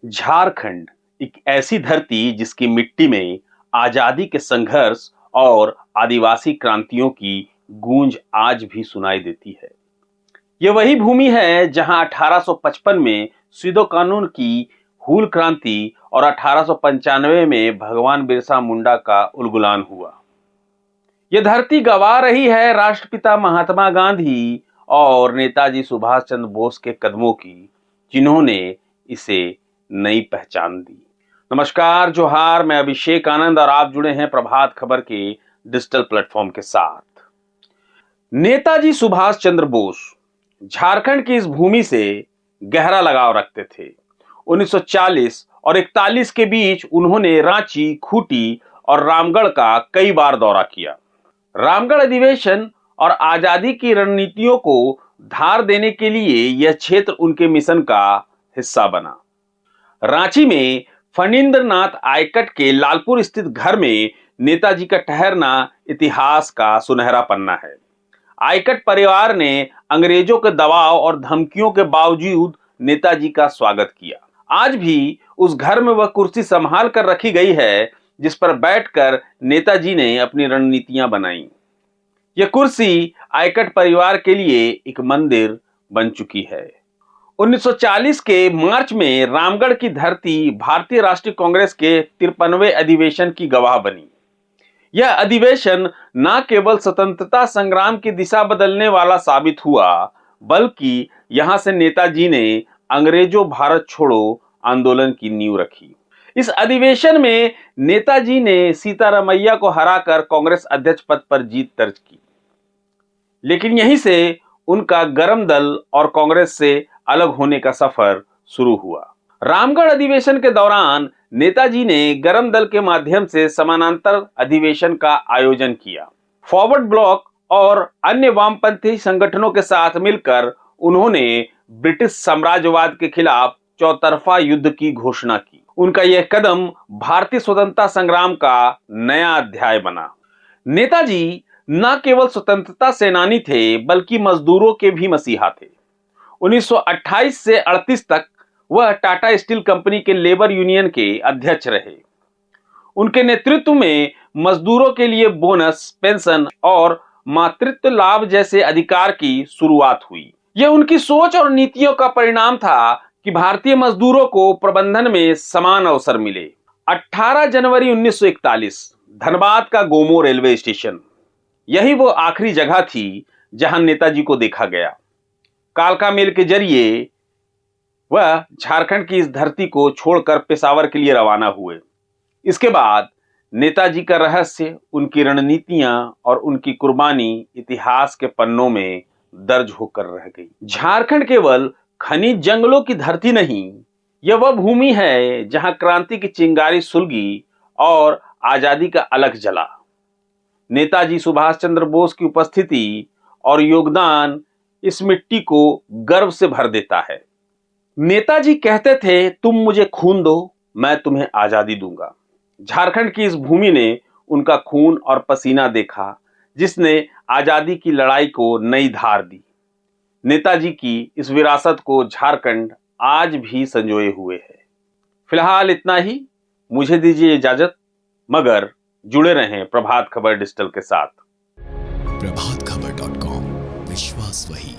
झारखंड एक ऐसी धरती जिसकी मिट्टी में आजादी के संघर्ष और आदिवासी क्रांतियों की गूंज आज भी सुनाई देती है। यह वही भूमि है जहां 1855 में सिदो कानून की हूल क्रांति और 1895 में भगवान बिरसा मुंडा का उलगुलान हुआ। यह धरती गवा रही है राष्ट्रपिता महात्मा गांधी और नेताजी सुभाष चंद्र बोस के कदमों की, जिन्होंने इसे नई पहचान दी। नमस्कार, जोहार, मैं अभिषेक आनंद और आप जुड़े हैं प्रभात खबर के डिजिटल प्लेटफॉर्म के साथ। नेताजी सुभाष चंद्र बोस झारखंड की इस भूमि से गहरा लगाव रखते थे। 1940 और 41 के बीच उन्होंने रांची, खूंटी और रामगढ़ का कई बार दौरा किया। रामगढ़ अधिवेशन और आजादी की रणनीतियों को धार देने के लिए यह क्षेत्र उनके मिशन का हिस्सा बना। रांची में फणींद्र नाथ आयकट के लालपुर स्थित घर में नेताजी का ठहरना इतिहास का सुनहरा पन्ना है। आयकट परिवार ने अंग्रेजों के दबाव और धमकियों के बावजूद नेताजी का स्वागत किया। आज भी उस घर में वह कुर्सी संभाल कर रखी गई है जिस पर बैठकर नेताजी ने अपनी रणनीतियां बनाई। यह कुर्सी आयकट परिवार के लिए एक मंदिर बन चुकी है। 1940 के मार्च में रामगढ़ की धरती भारतीय राष्ट्रीय कांग्रेस के 53वें अधिवेशन की गवाह बनी। यह अधिवेशन न केवल स्वतंत्रता संग्राम की दिशा बदलने वाला साबित हुआ, बल्कि यहां से नेताजी ने अंग्रेजों भारत छोड़ो आंदोलन की नींव रखी। इस अधिवेशन में नेताजी ने सीतारामैया को हराकर कांग्रेस अध्यक्ष पद पर जीत दर्ज की, लेकिन यहीं से उनका गरम दल और कांग्रेस से अलग होने का सफर शुरू हुआ। रामगढ़ अधिवेशन के दौरान नेताजी ने गरम दल के माध्यम से समानांतर अधिवेशन का आयोजन किया। फॉरवर्ड ब्लॉक और अन्य वामपंथी संगठनों के साथ मिलकर उन्होंने ब्रिटिश साम्राज्यवाद के खिलाफ चौतरफा युद्ध की घोषणा की। उनका यह कदम भारतीय स्वतंत्रता संग्राम का नया अध्याय बना। नेताजी न केवल स्वतंत्रता सेनानी थे, बल्कि मजदूरों के भी मसीहा थे। 1928 से 38 तक वह टाटा स्टील कंपनी के लेबर यूनियन के अध्यक्ष रहे। उनके नेतृत्व में मजदूरों के लिए बोनस, पेंशन और मातृत्व लाभ जैसे अधिकार की शुरुआत हुई। यह उनकी सोच और नीतियों का परिणाम था कि भारतीय मजदूरों को प्रबंधन में समान अवसर मिले। 18 जनवरी 1941 धनबाद का गोमो रेलवे स्टेशन, यही वो आखिरी जगह थी जहां नेताजी को देखा गया। कालका मेल के जरिए वह झारखंड की इस धरती को छोड़कर पेशावर के लिए रवाना हुए। इसके बाद नेताजी का रहस्य, उनकी रणनीतियां और उनकी कुर्बानी इतिहास के पन्नों में दर्ज होकर रह गई। झारखंड केवल खनिज जंगलों की धरती नहीं, यह वह भूमि है जहां क्रांति की चिंगारी सुलगी और आजादी का अलख जला। नेताजी सुभाष चंद्र बोस की उपस्थिति और योगदान इस मिट्टी को गर्व से भर देता है। नेताजी कहते थे, तुम मुझे खून दो, मैं तुम्हें आजादी दूंगा। झारखंड की इस भूमि ने उनका खून और पसीना देखा, जिसने आजादी की लड़ाई को नई धार दी। नेताजी की इस विरासत को झारखंड आज भी संजोए हुए है। फिलहाल इतना ही, मुझे दीजिए इजाजत, मगर जुड़े रहें प्रभात खबर डिजिटल के साथ। प्रभातखबर.com, विश्वास वही।